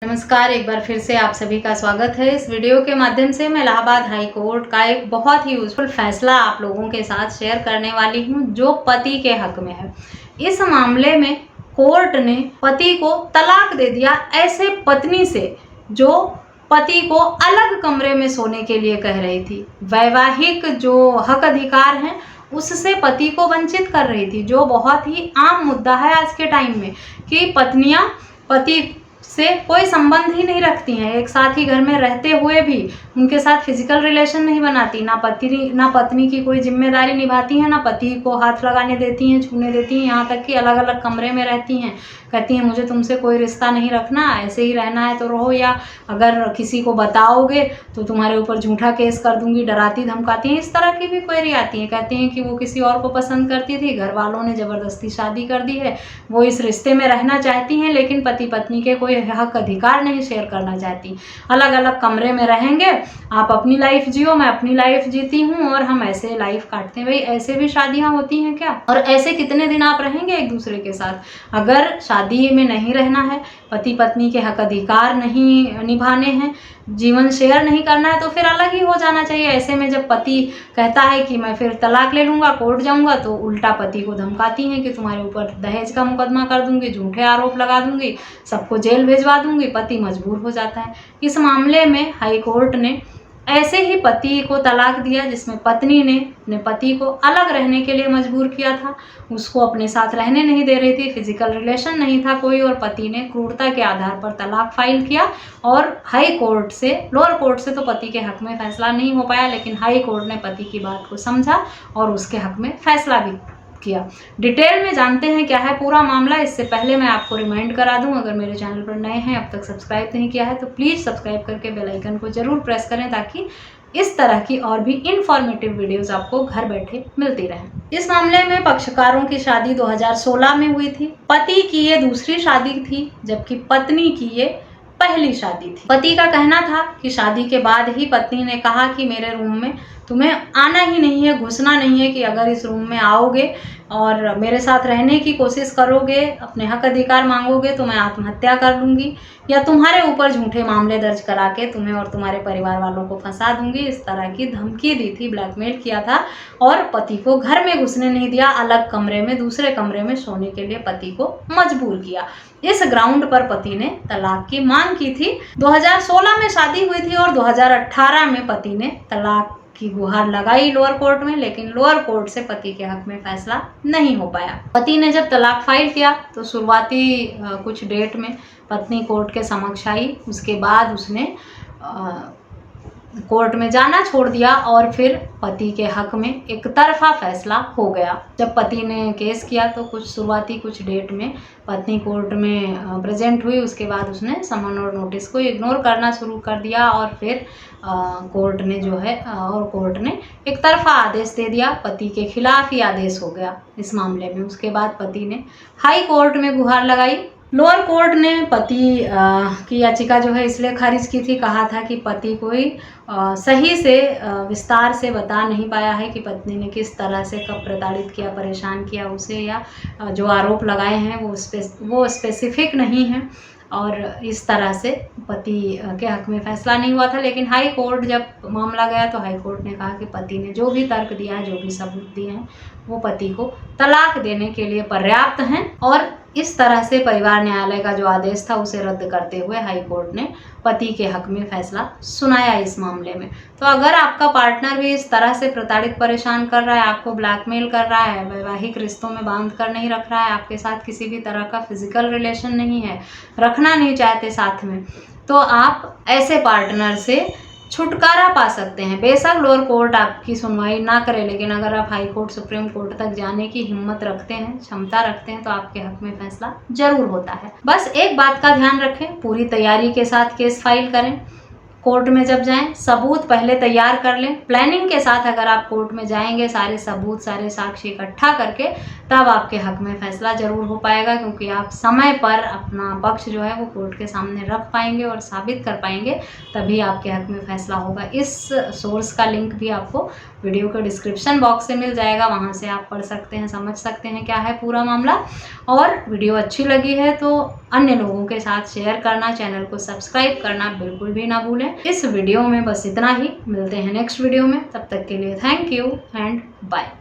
नमस्कार, एक बार फिर से आप सभी का स्वागत है। इस वीडियो के माध्यम से मैं इलाहाबाद हाई कोर्ट का एक बहुत ही यूजफुल फैसला आप लोगों के साथ शेयर करने वाली हूं, जो पति के हक में है। इस मामले में कोर्ट ने पति को तलाक दे दिया ऐसे पत्नी से जो पति को अलग कमरे में सोने के लिए कह रही थी। वैवाहिक जो हक अधिकार हैं उससे पति को वंचित कर रही थी, जो बहुत ही आम मुद्दा है आज के टाइम में कि पत्नियां पति से कोई संबंध ही नहीं रखती हैं, एक साथ ही घर में रहते हुए भी उनके साथ फिजिकल रिलेशन नहीं बनाती, ना पत्नी की कोई जिम्मेदारी निभाती हैं, ना पति को हाथ लगाने देती हैं, छूने देती हैं, यहाँ तक कि अलग अलग कमरे में रहती हैं। कहती हैं मुझे तुमसे कोई रिश्ता नहीं रखना, ऐसे ही रहना है तो रहो, या अगर किसी को बताओगे तो तुम्हारे ऊपर झूठा केस कर दूंगी, डराती धमकाती हैं। इस तरह की भी क्वेरी आती हैं। कहती हैं कि वो किसी और को पसंद करती थी, घर वालों ने ज़बरदस्ती शादी कर दी है, वो इस रिश्ते में रहना चाहती हैं लेकिन पति पत्नी के कोई हक अधिकार नहीं शेयर करना चाहती। अलग अलग कमरे में रहेंगे, आप अपनी लाइफ जियो, मैं अपनी लाइफ जीती हूँ और हम ऐसे लाइफ काटते हैं। भाई ऐसे भी शादियाँ होती हैं क्या? और ऐसे कितने दिन आप रहेंगे एक दूसरे के साथ? अगर शादी में नहीं रहना है, पति पत्नी के हक अधिकार नहीं निभाने हैं, जीवन शेयर नहीं करना है, तो फिर अलग ही हो जाना चाहिए। ऐसे में जब पति कहता है कि मैं फिर तलाक ले लूँगा, कोर्ट जाऊँगा, तो उल्टा पति को धमकाती हैं कि तुम्हारे ऊपर दहेज का मुकदमा कर दूँगी, झूठे आरोप लगा दूँगी, सबको जेल भेजवा दूँगी। पति मजबूर हो जाता है। इस मामले में हाई कोर्ट ने ऐसे ही पति को तलाक दिया जिसमें पत्नी ने अपने पति को अलग रहने के लिए मजबूर किया था, उसको अपने साथ रहने नहीं दे रही थी, फिजिकल रिलेशन नहीं था कोई, और पति ने क्रूरता के आधार पर तलाक फाइल किया। और हाई कोर्ट से, लोअर कोर्ट से तो पति के हक में फैसला नहीं हो पाया, लेकिन हाई कोर्ट ने पति की बात को समझा और उसके हक में फैसला भी किया। डिटेल में जानते हैं क्या है पूरा मामला। इससे पहले मैं आपको रिमाइंड करा दूं, अगर मेरे चैनल पर नए हैं, अब तक सब्सक्राइब नहीं किया है तो प्लीज़ सब्सक्राइब करके बेल आइकन को जरूर प्रेस करें, ताकि इस तरह की और भी इंफॉर्मेटिव वीडियोस आपको घर बैठे मिलती रहें। इस मामले में पक्षकारों की शादी 2016 में हुई थी। पति की ये दूसरी शादी थी, जबकि पत्नी की ये पहली शादी थी। पति का कहना था कि शादी के बाद ही पत्नी ने कहा कि मेरे रूम में तुम्हें आना ही नहीं है, घुसना नहीं है, कि अगर इस रूम में आओगे और मेरे साथ रहने की कोशिश करोगे, अपने हक अधिकार मांगोगे, तो मैं आत्महत्या कर लूँगी या तुम्हारे ऊपर झूठे मामले दर्ज करा के तुम्हें और तुम्हारे परिवार वालों को फंसा दूंगी। इस तरह की धमकी दी थी, ब्लैकमेल किया था और पति को घर में घुसने नहीं दिया, अलग कमरे में, दूसरे कमरे में सोने के लिए पति को मजबूर किया। इस ग्राउंड पर पति ने तलाक की मांग की थी। 2016 में शादी हुई थी और 2018 में पति ने तलाक की गुहार लगाई लोअर कोर्ट में, लेकिन लोअर कोर्ट से पति के हक में फैसला नहीं हो पाया। पति ने जब तलाक फाइल किया तो शुरुआती कुछ डेट में पत्नी कोर्ट के समक्ष आई, उसके बाद उसने कोर्ट में जाना छोड़ दिया और फिर पति के हक में एक तरफा फैसला हो गया। जब पति ने केस किया तो कुछ डेट में पत्नी कोर्ट में प्रेजेंट हुई, उसके बाद उसने समन और नोटिस को इग्नोर करना शुरू कर दिया और फिर कोर्ट ने एक तरफा आदेश दे दिया, पति के खिलाफ ही आदेश हो गया इस मामले में। उसके बाद पति ने हाई कोर्ट में गुहार लगाई। लोअर कोर्ट ने पति की याचिका जो है इसलिए खारिज की थी, कहा था कि पति कोई सही से विस्तार से बता नहीं पाया है कि पत्नी ने किस तरह से कब प्रताड़ित किया, परेशान किया उसे, या जो आरोप लगाए हैं वो स्पेसिफिक नहीं है, और इस तरह से पति के हक में फैसला नहीं हुआ था। लेकिन हाई कोर्ट जब मामला गया तो हाई कोर्ट ने कहा कि पति ने जो भी तर्क दिया है, जो भी सबूत दिए हैं, वो पति को तलाक देने के लिए पर्याप्त हैं, और इस तरह से परिवार न्यायालय का जो आदेश था उसे रद्द करते हुए हाई कोर्ट ने पति के हक में फैसला सुनाया इस मामले में। तो अगर आपका पार्टनर भी इस तरह से प्रताड़ित परेशान कर रहा है, आपको ब्लैकमेल कर रहा है, वैवाहिक रिश्तों में बांध कर नहीं रख रहा है, आपके साथ किसी भी तरह का फिजिकल रिलेशन नहीं है, रखना नहीं चाहते साथ में, तो आप ऐसे पार्टनर से छुटकारा पा सकते हैं। बेशक लोअर कोर्ट आपकी सुनवाई ना करे, लेकिन अगर आप हाई कोर्ट, सुप्रीम कोर्ट तक जाने की हिम्मत रखते हैं, क्षमता रखते हैं, तो आपके हक में फैसला जरूर होता है। बस एक बात का ध्यान रखें, पूरी तैयारी के साथ केस फाइल करें। कोर्ट में जब जाएं सबूत पहले तैयार कर लें। प्लानिंग के साथ अगर आप कोर्ट में जाएंगे, सारे सबूत, सारे साक्ष्य इकट्ठा करके तब आपके हक में फैसला ज़रूर हो पाएगा, क्योंकि आप समय पर अपना पक्ष जो है वो कोर्ट के सामने रख पाएंगे और साबित कर पाएंगे, तभी आपके हक में फैसला होगा। इस सोर्स का लिंक भी आपको वीडियो के डिस्क्रिप्शन बॉक्स से मिल जाएगा, वहाँ से आप पढ़ सकते हैं, समझ सकते हैं क्या है पूरा मामला। और वीडियो अच्छी लगी है तो अन्य लोगों के साथ शेयर करना, चैनल को सब्सक्राइब करना बिल्कुल भी ना भूलें। इस वीडियो में बस इतना ही, मिलते हैं नेक्स्ट वीडियो में, तब तक के लिए थैंक यू एंड बाय।